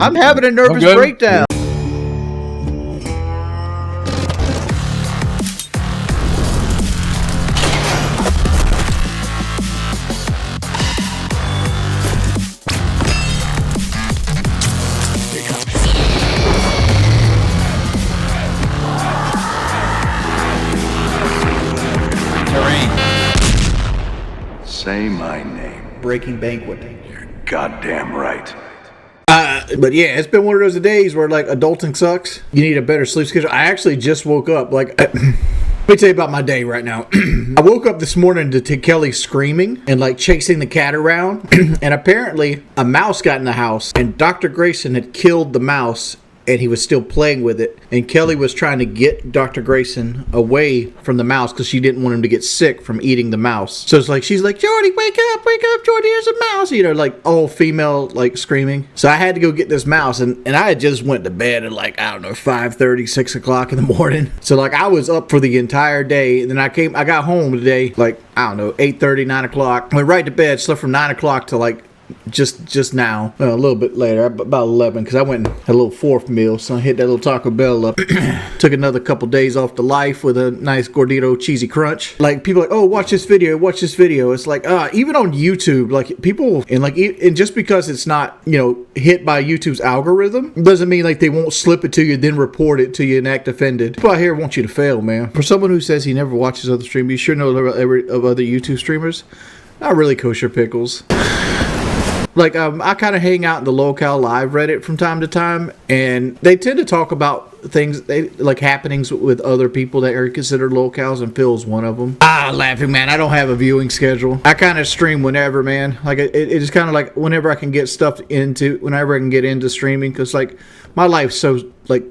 I'm having a nervous breakdown. Say my name. Breaking Banquet. You're goddamn right. But yeah, it's been one of those days where like adulting sucks. You need a better sleep schedule. I actually just woke up. Like, let me tell you about my day right now. I woke up this morning to Kelly screaming and like chasing the cat around. And apparently a mouse got in the house and Dr. Grayson had killed the mouse and he was still playing with it. And Kelly was trying to get Dr. Grayson away from the mouse because she didn't want him to get sick from eating the mouse. So it's like, she's like, Jordy, wake up, Jordy, there's a mouse. You know, like all female, like screaming. So I had to go get this mouse. And I had just went to bed at like, I don't know, 5:30, 6 o'clock in the morning. So like I was up for the entire day. And then I got home today, like, I don't know, 8:30, 9 o'clock. Went right to bed, slept from 9 o'clock to like, just now, well, a little bit later, about 11, because I went and had a little fourth meal, so I hit that little Taco Bell up. Took another couple days off the life with a nice gordito cheesy crunch. Like, people are like, oh, watch this video. It's like, even on YouTube, like, people, and just because it's not, you know, hit by YouTube's algorithm, doesn't mean, like, they won't slip it to you, then report it to you and act offended. People out here want you to fail, man. For someone who says he never watches other streamers, you sure know of other YouTube streamers? Not really kosher pickles. Like, I kind of hang out in the Locale Live Reddit from time to time, and they tend to talk about things, like happenings with other people that are considered locales, and Phil's one of them. Laughing, man. I don't have a viewing schedule. I kind of stream whenever, man. Like, it's kind of like whenever I can get into streaming, because, like, my life's so, like,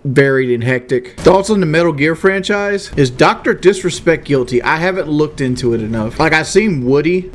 buried and hectic. Thoughts on the Metal Gear franchise? Is Dr. Disrespect guilty? I haven't looked into it enough. Like, I seen Woody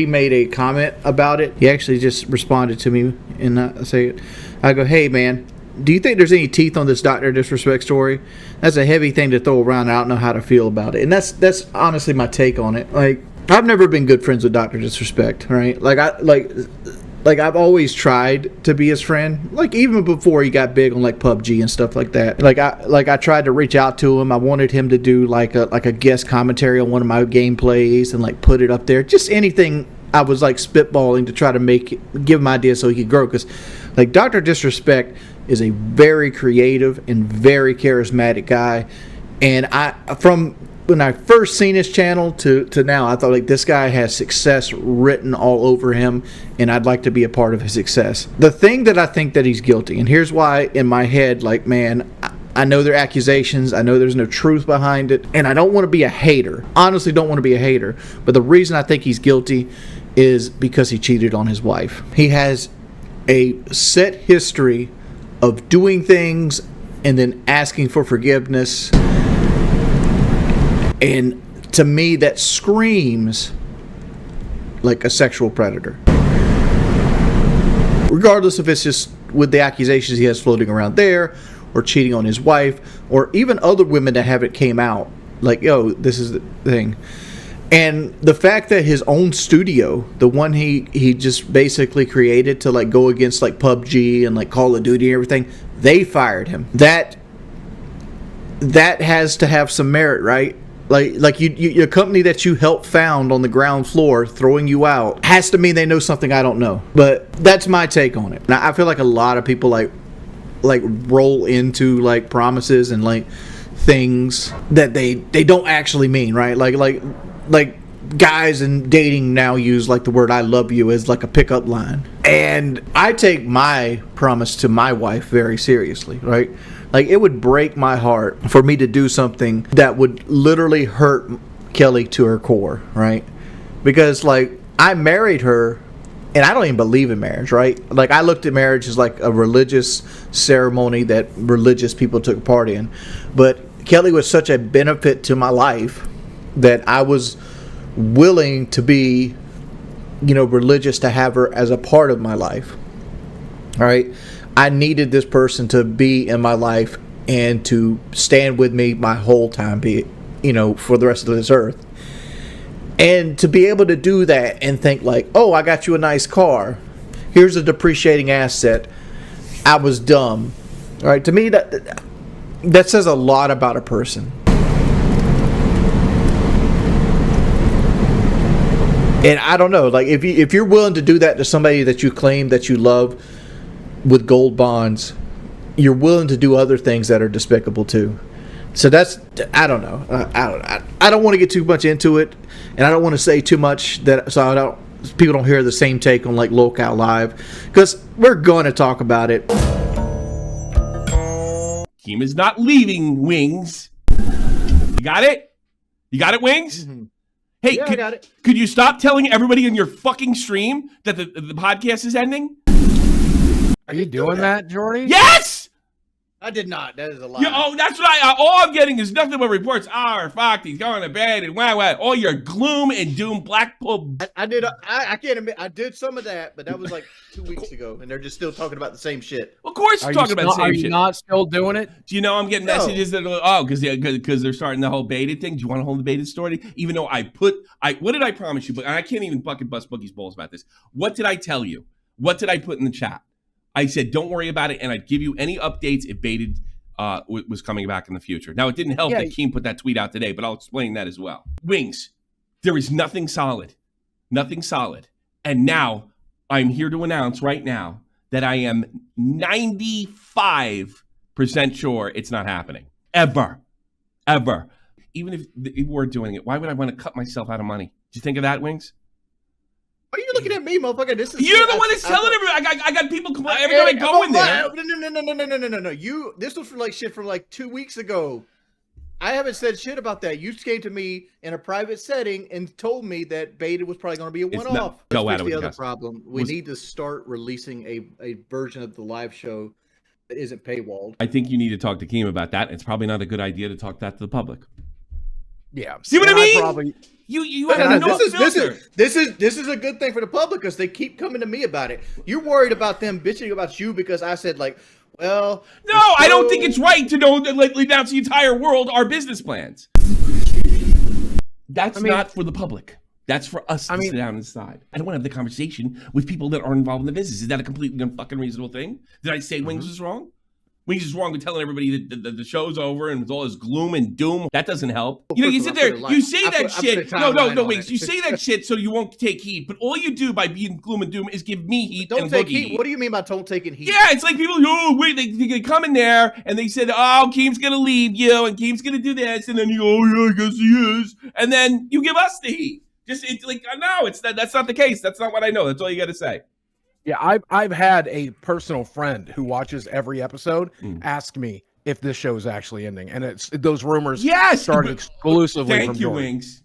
made a comment about it. He actually just responded to me and I go, hey man, do you think there's any teeth on this Dr. Disrespect story? That's a heavy thing to throw around. I don't know how to feel about it. And that's honestly my take on it. Like, I've never been good friends with Dr. Disrespect, right? Like, I've always tried to be his friend. Like, even before he got big on, like, PUBG and stuff like that. Like, I tried to reach out to him. I wanted him to do, like a guest commentary on one of my gameplays and, like, put it up there. Just anything I was, like, spitballing to try to give him ideas so he could grow. Because, like, Dr. Disrespect is a very creative and very charismatic guy. And from when I first seen his channel to now, I thought, like, this guy has success written all over him, and I'd like to be a part of his success. The thing that I think that he's guilty, and here's why in my head, like, man, I know they're accusations, I know there's no truth behind it, and I don't want to be a hater. Honestly, don't want to be a hater. But the reason I think he's guilty is because he cheated on his wife. He has a set history of doing things and then asking for forgiveness. And to me, that screams like a sexual predator. Regardless if it's just with the accusations he has floating around there, or cheating on his wife, or even other women that haven't came out. Like, yo, this is the thing. And the fact that his own studio, the one he just basically created to, like, go against, like, PUBG and, like, Call of Duty and everything, they fired him. That has to have some merit, right? Like your company that you helped found on the ground floor throwing you out has to mean they know something I don't know. But that's my take on it. Now, I feel like a lot of people like roll into, like, promises and, like, things that they don't actually mean, right? Like guys in dating now use, like, the word I love you as, like, a pickup line. And I take my promise to my wife very seriously, right? Like, it would break my heart for me to do something that would literally hurt Kelly to her core, right? Because, like, I married her, and I don't even believe in marriage, right? Like, I looked at marriage as, like, a religious ceremony that religious people took part in. But Kelly was such a benefit to my life that I was willing to be, you know, religious to have her as a part of my life, all right? I needed this person to be in my life and to stand with me my whole time, you know, for the rest of this earth. And to be able to do that and think, like, oh, I got you a nice car. Here's a depreciating asset. I was dumb. All right, to me, that says a lot about a person. And I don't know, like if you're willing to do that to somebody that you claim that you love with gold bonds, you're willing to do other things that are despicable too. So that's, I don't know. I don't want to get too much into it, and I don't want to say too much people don't hear the same take on like Locale Live, because we're going to talk about it. Keem is not leaving, Wings. You got it? You got it, Wings? Mm-hmm. Hey, yeah, I got it. Could you stop telling everybody in your fucking stream that the podcast is ending? Are you doing that, Jordy? Yes! I did not. That is a lie. Yeah, oh, that's what all I'm getting is nothing but reports. Fuck, he's going to bed and wah. All your gloom and doom, Blackpool. I did. I can't admit I did some of that, but that was like 2 weeks ago, and they're just still talking about the same shit. Of course, you're talking about the same shit. Are you not still doing it? Do you know I'm getting messages that because they're starting the whole baited thing? Do you want to hold the baited story? Even though what did I promise you? But I can't even fucking bust Boogie's balls about this. What did I tell you? What did I put in the chat? I said don't worry about it, and I'd give you any updates if baited was coming back in the future. Now, it didn't help that Keem put that tweet out today, but I'll explain that as well. Wings, there is nothing solid. Nothing solid. And now, I'm here to announce right now that I am 95% sure it's not happening. Ever. Even if we're doing it, why would I want to cut myself out of money? Did you think of that, Wings? Are you looking at me, motherfucker? You're the one that's telling everybody. I got people complaining every time I go in there. No. This was for like shit from like 2 weeks ago. I haven't said shit about that. You came to me in a private setting and told me that beta was probably going to be a one-off. Go at it. The other problem, we need to start releasing a version of the live show that isn't paywalled. I think you need to talk to Keem about that. It's probably not a good idea to talk that to the public. Yeah. See what I mean? Probably. You have no filter. This is a good thing for the public because they keep coming to me about it. You're worried about them bitching about you because I said like, well, no, I don't think it's right to know that like announce the entire world our business plans. That's not for the public. That's for us to sit down and decide. I don't want to have the conversation with people that aren't involved in the business. Is that a completely fucking reasonable thing? Did I say Wings was wrong? Wings is wrong with telling everybody that the show's over and with all this gloom and doom. That doesn't help. You know, you sit there, you say that shit. No, Wings. You say that shit so you won't take heat. But all you do by being gloom and doom is give me heat. Don't take heat. What do you mean by don't taking heat? Yeah, it's like people, they come in there and they said, Keem's going to leave you and Keem's going to do this. And then you go, yeah, I guess he is. And then you give us the heat. It's like, no, that's not the case. That's not what I know. That's all you got to say. Yeah, I've had a personal friend who watches every episode ask me if this show is actually ending, and it's those rumors started exclusively from Jordan. Wings.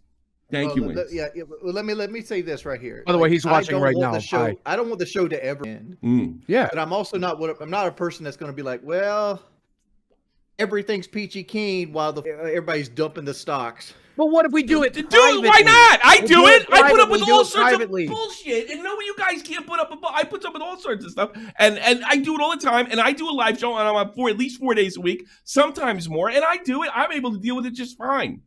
Thank you, Wings. Let me say this right here. By the way, he's watching right now. I don't want the show to ever end. Yeah, but I'm also not a person that's going to be like, well, everything's peachy keen while everybody's dumping the stocks. But what if we do it? Why not? I do it. I put up with all sorts of bullshit, and no, you guys can't put up. I put up with all sorts of stuff, and I do it all the time. And I do a live show, and I'm on at least 4 days a week, sometimes more. And I do it. I'm able to deal with it just fine.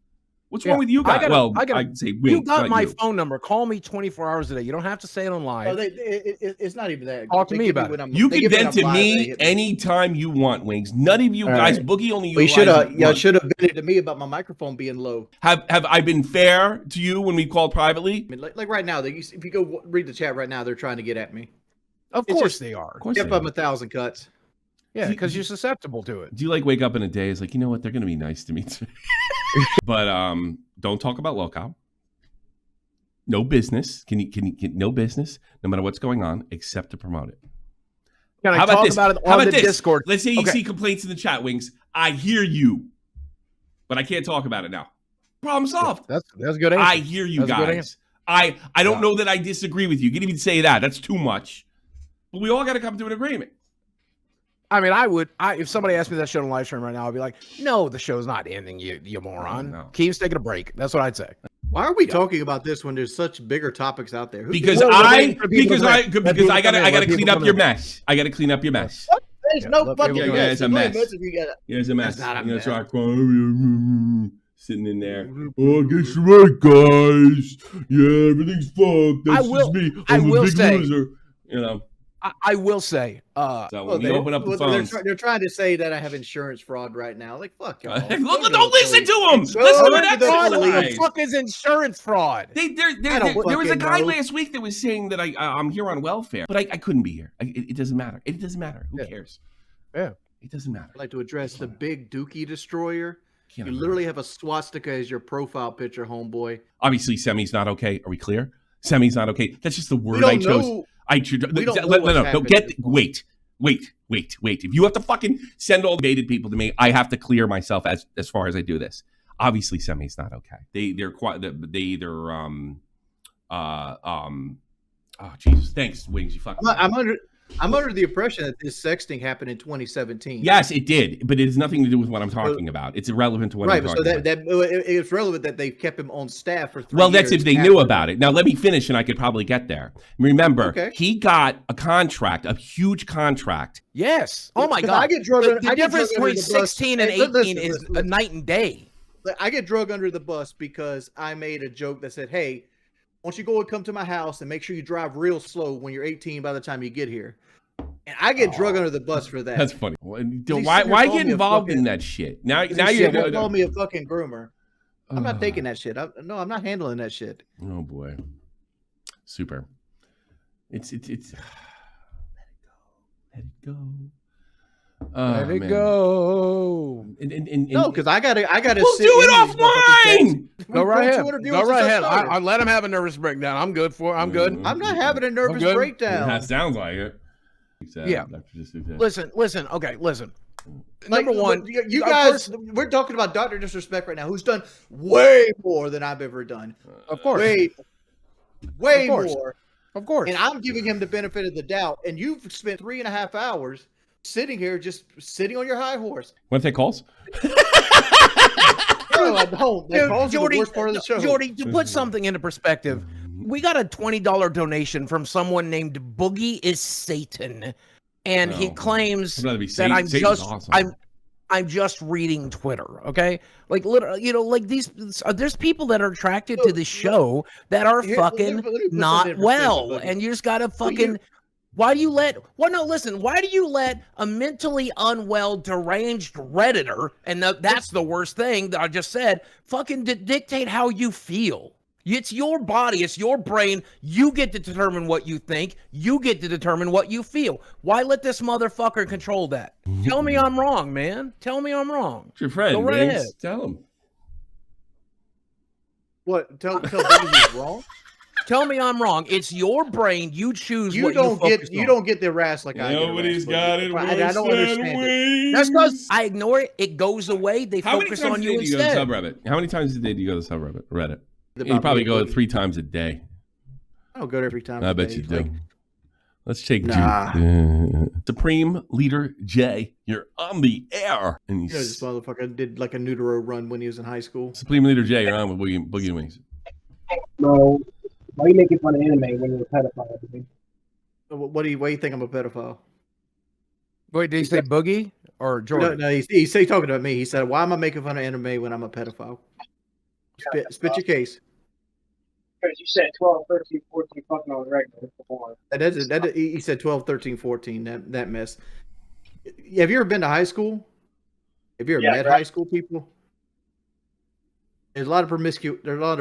What's wrong with you guys? I'd say you got my phone number. Call me 24 hours a day. You don't have to say it on live. It's not even that. Talk to me about it. You can vent to me anytime you want, Wings. None of you guys, Boogie only you. Y'all should have vented to me about my microphone being low. Have I been fair to you when we called privately? I mean, like right now, if you go read the chat right now, they're trying to get at me. Of course they are. If I'm 1,000 cuts. Yeah, because you're susceptible to it. Do you like wake up in a day? It's like, you know what? They're going to be nice to me today. But don't talk about Locale. No business. Can you no business, no matter what's going on, except to promote it. Can I talk about it on the Discord? Let's say you see complaints in the chat, Wings. I hear you, but I can't talk about it now. Problem solved. That's a good answer. I hear you guys. I don't know that I disagree with you. You can even say that. That's too much. But we all got to come to an agreement. I mean, if somebody asked me that show on live stream right now, I'd be like, no, the show's not ending, you moron. No. Keem's taking a break. That's what I'd say. Why are we talking about this when there's such bigger topics out there? Because I gotta clean up your mess. I gotta clean up your mess. There's no fucking mess. There's a mess. There's a mess. That's not a mess. Sitting in there. Oh, I guess you're right, guys. Yeah, everything's fucked. That's just me. I'm a big loser. You know. I will say, so when we open up the phones, they're trying to say that I have insurance fraud right now. Like, fuck y'all. don't listen to them. Listen to an what the exercise. fuck is insurance fraud? There was a guy last week that was saying that I'm here on welfare, but I couldn't be here. It doesn't matter. It doesn't matter. Who cares? Yeah. It doesn't matter. I'd like to address the big Dookie destroyer. You literally have a swastika as your profile picture, homeboy. Obviously, Semi's not okay. Are we clear? Semi's not okay. That's just the word I chose. Wait. If you have to fucking send all the baited people to me, I have to clear myself as far as I do this. Obviously, Semi's not okay. Oh Jesus! Thanks, Wings. You fucking. I'm under the impression that this sexting happened in 2017. Yes, it did, but it has nothing to do with what I'm talking about. It's irrelevant to what I'm talking about. Right, so it's relevant that they kept him on staff for 3 years. Well, that's if they knew about it. Now, let me finish, and I could probably get there. Remember, he got a contract, a huge contract. Yes. Oh my God. The difference between 16 and 18 is a night and day. I get drug under the bus because I made a joke that said, "Hey, why don't you go and come to my house and make sure you drive real slow when you're 18 by the time you get here." And I get drug under the bus for that. That's funny. Why get involved in that shit? Now you're call me a fucking groomer. I'm not taking that shit. I'm not handling that shit. Oh boy. Super. It's let it go. Let it go. No, because I gotta. We'll do it offline. Go right ahead. Go right ahead. I let him have a nervous breakdown. I'm good. I'm not having a nervous breakdown. That sounds like it. Yeah. Listen. Okay, listen. Number one, you guys, we're talking about Dr. Disrespect right now, who's done way more than I've ever done. Of course. Way more. Of course. And I'm giving him the benefit of the doubt. And you've spent 3.5 hours sitting here, just sitting on your high horse. Want to take calls? No, I don't. Calls are the worst part of the show. Jordy, to put something into perspective, we got a $20 donation from someone named Boogie is Satan, and he claims that I'm just reading Twitter. Okay, like literally, like there's people that are attracted to this show that are fucking not well, and you just gotta fucking. Why do you let a mentally unwell, deranged Redditor, and that's the worst thing that I just said, fucking dictate how you feel? It's your body. It's your brain. You get to determine what you think. You get to determine what you feel. Why let this motherfucker control that? Tell me I'm wrong, man. Tell me I'm wrong. It's your friend, right ahead. Tell him. What? Tell Boogie he's wrong? Tell me I'm wrong. It's your brain. You choose. You don't get the harass like I do. Nobody's got it. I don't understand it. That's because I ignore it. It goes away. They focus on you instead. How many times a day do you go to subreddit? Reddit. You probably go 3 times a day. I don't go there 3 times. I bet you do. Let's take Nah. Supreme Leader Jay. You're on the air. And this motherfucker did like a Neutro run when he was in high school. Supreme Leader Jay, you're on with Boogie Wings. No. Why are you making fun of anime when you're a pedophile? Why do you think I'm a pedophile? Wait, did he say Boogie or Jordan? No, he's talking about me. He said, "Why am I making fun of anime when I'm a pedophile?" Spit your case. Because you said 12, 13, 14 fucking on regular before. He said 12, 13, 14. That mess. Have you ever been to high school? Have you ever met high school people? There's a lot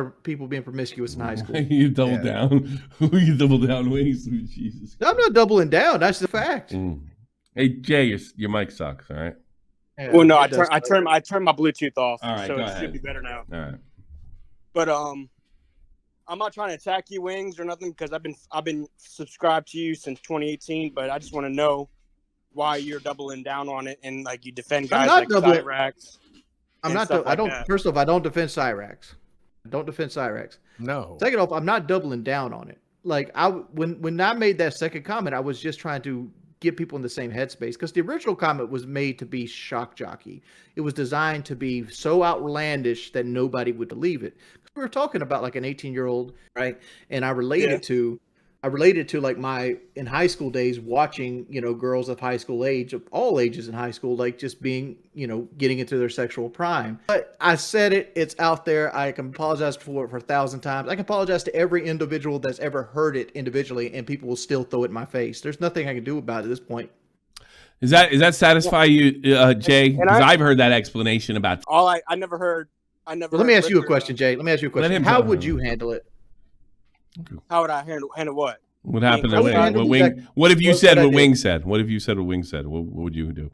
of people being promiscuous in high school. You double down. You double down, Wings. Jesus. I'm not doubling down. That's the fact. Hey Jay, your mic sucks. All right. Yeah, well, no, I turned my Bluetooth off. All right, so it should be better now. All right. But I'm not trying to attack you, Wings, or nothing, because I've been subscribed to you since 2018. But I just want to know why you're doubling down on it and like you defend guys like Cyrax. First off, I don't defend Cyrax. I don't defend Cyrax. No. Second off, I'm not doubling down on it. Like when I made that second comment, I was just trying to get people in the same headspace because the original comment was made to be shock jockey. It was designed to be so outlandish that nobody would believe it. We were talking about like an 18-year-old, right? And I related to I related to like in high school days watching, girls of high school age, of all ages in high school, like just being, getting into their sexual prime. But I said it, it's out there. I can apologize for it for 1,000 times. I can apologize to every individual that's ever heard it individually, and people will still throw it in my face. There's nothing I can do about it at this point. Is that satisfy you, Jay? Because I've heard that explanation about. I never heard. Well, let me ask you a question, Jay. Let me ask you a question. How would you handle it? How would I handle what? What happened to Wing? What if you said what Wing said? What if you said what Wing said? What would you do?